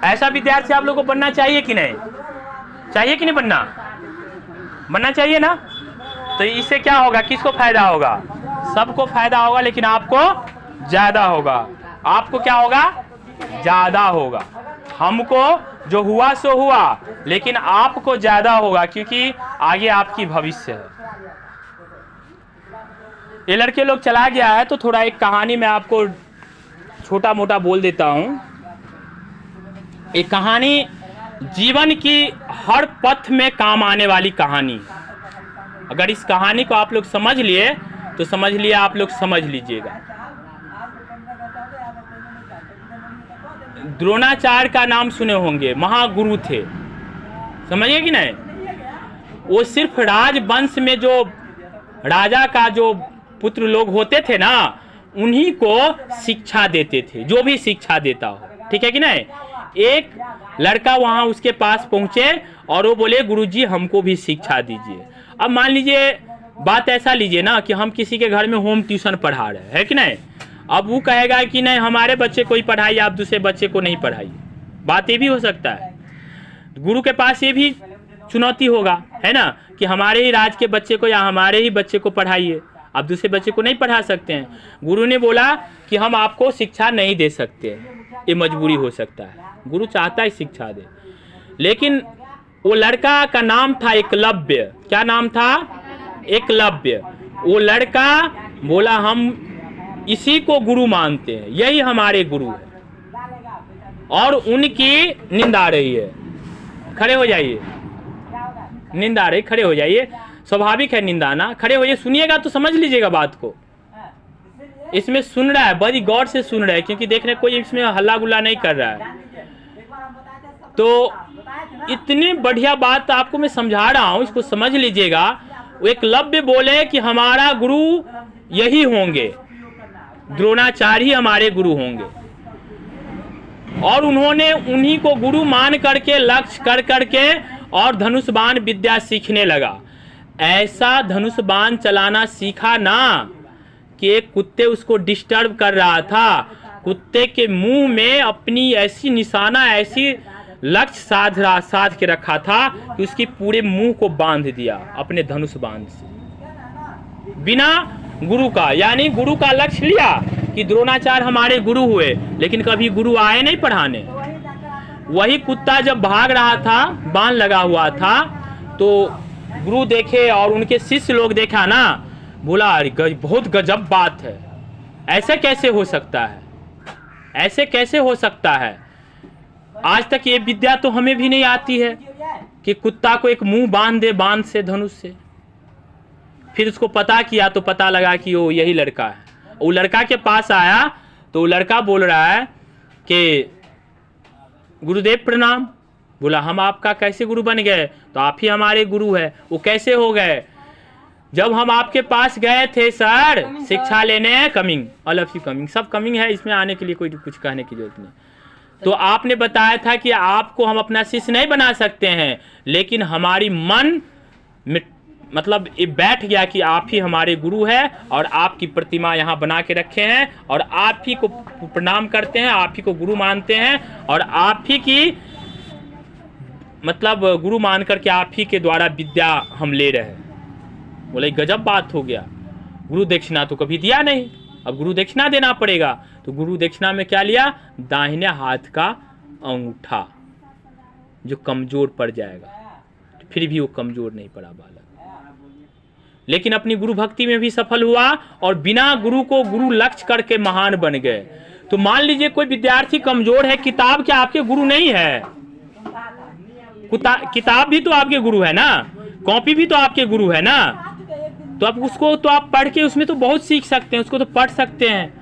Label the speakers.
Speaker 1: ऐसा विद्यार्थी आप लोग को बनना चाहिए कि नहीं? चाहिए कि नहीं बनना चाहिए ना। तो इससे क्या होगा, किसको फायदा होगा? सबको फायदा होगा, लेकिन आपको ज्यादा होगा। आपको क्या होगा? ज्यादा होगा। हमको जो हुआ सो हुआ, लेकिन आपको ज्यादा होगा, क्योंकि आगे आपकी भविष्य है। ये लड़के लोग चला गया है, तो थोड़ा एक कहानी मैं आपको छोटा मोटा बोल देता हूं। एक कहानी जीवन की हर पथ में काम आने वाली कहानी। अगर इस कहानी को आप लोग समझ लिए तो समझ लिए, आप लोग समझ लीजिएगा। द्रोणाचार्य का नाम सुने होंगे, महागुरु थे, समझिए कि नहीं। वो सिर्फ राजवंश में जो राजा का जो पुत्र लोग होते थे ना, उन्हीं को शिक्षा देते थे, जो भी शिक्षा देता हो, ठीक है कि नहीं। एक लड़का वहां उसके पास पहुंचे और वो बोले, गुरुजी हमको भी शिक्षा दीजिए। अब मान लीजिए, बात ऐसा लीजिए ना कि हम किसी के घर में होम ट्यूशन पढ़ा रहे हैं, है कि नहीं। अब वो कहेगा कि नहीं, हमारे बच्चे को ही पढ़ाइए, आप दूसरे बच्चे को नहीं पढ़ाइए। बात ये भी हो सकता है। गुरु के पास ये भी चुनौती होगा, है ना, कि हमारे ही राज के बच्चे को या हमारे ही बच्चे को पढ़ाइए, आप दूसरे बच्चे को नहीं पढ़ा सकते हैं। गुरु ने बोला कि हम आपको शिक्षा नहीं दे सकते, ये मजबूरी हो सकता है। गुरु चाहता है शिक्षा दे, लेकिन वो लड़का का नाम था एकलव्य। क्या नाम था? एकलव्य। वो लड़का बोला, हम इसी को गुरु मानते हैं, यही हमारे गुरु है। और उनकी नींद आ रही है, खड़े हो जाइए। नींद आ रही, खड़े हो जाइए, स्वाभाविक है नींद आना। खड़े होइए, सुनिएगा तो समझ लीजिएगा बात को। इसमें सुन रहा है, बड़ी गौर से सुन रहा है, क्योंकि देखने कोई इसमें हल्ला गुल्ला नहीं कर रहा है। तो इतनी बढ़िया बात आपको मैं समझा रहा हूं, इसको समझ लीजिएगा। एकलव्य बोले कि हमारा गुरु यही होंगे, द्रोणाचार्य ही हमारे गुरु होंगे। और उन्होंने उन्हीं को गुरु मान करके, लक्ष्य कर करके और धनुष बाण विद्या सीखने लगा। ऐसा धनुष बाण चलाना सीखा ना कि एक कुत्ते उसको डिस्टर्ब कर रहा था। कुत्ते के मुंह में अपनी ऐसी निशाना, ऐसी लक्ष्य साध के रखा था कि उसकी पूरे मुंह को बांध दिया अपने धनुष बाण से, बिना गुरु का। यानी गुरु का लक्ष्य लिया कि द्रोणाचार्य हमारे गुरु हुए, लेकिन कभी गुरु आए नहीं पढ़ाने। वही कुत्ता जब भाग रहा था, बाण लगा हुआ था, तो गुरु देखे और उनके शिष्य लोग देखा ना, बोला अरे बहुत गजब बात है, ऐसे कैसे हो सकता है, ऐसे कैसे हो सकता है। आज तक ये विद्या तो हमें भी नहीं आती है कि कुत्ता को एक मुंह बांध दे बांध से, धनुष से। फिर उसको पता किया तो पता लगा कि वो यही लड़का है। वो लड़का के पास आया तो वो लड़का बोल रहा है कि गुरुदेव प्रणाम। बोला, हम आपका कैसे गुरु बन गए? तो आप ही हमारे गुरु है। वो कैसे हो गए? जब हम आपके पास गए थे सर शिक्षा लेने, coming, all of you coming, सब कमिंग है, इसमें आने के लिए कोई कुछ कहने की जरूरत नहीं। तो आपने बताया था कि आपको हम अपना शिष्य नहीं बना सकते हैं, लेकिन हमारी मन में मतलब ये बैठ गया कि आप ही हमारे गुरु है और आपकी प्रतिमा यहाँ बना के रखे हैं और आप ही को प्रणाम करते हैं, आप ही को गुरु मानते हैं और आप ही की मतलब गुरु मान करके आप ही के द्वारा विद्या हम ले रहे हैं। बोले गजब बात हो गया, गुरु दक्षिणा तो कभी दिया नहीं, अब गुरु दक्षिणा देना पड़ेगा। तो गुरु दक्षिणा में क्या लिया? दाहिने हाथ का अंगूठा, जो कमजोर पड़ जाएगा। तो फिर भी वो कमजोर नहीं पड़ा बालक, लेकिन अपनी गुरु भक्ति में भी सफल हुआ और बिना गुरु को गुरु लक्ष्य करके महान बन गए। तो मान लीजिए कोई विद्यार्थी कमजोर है, किताब क्या आपके गुरु नहीं है? किताब भी तो आपके गुरु है ना, कॉपी भी तो आपके गुरु है ना। तो आप उसको तो आप पढ़ के उसमें तो बहुत सीख सकते हैं, उसको तो पढ़ सकते हैं।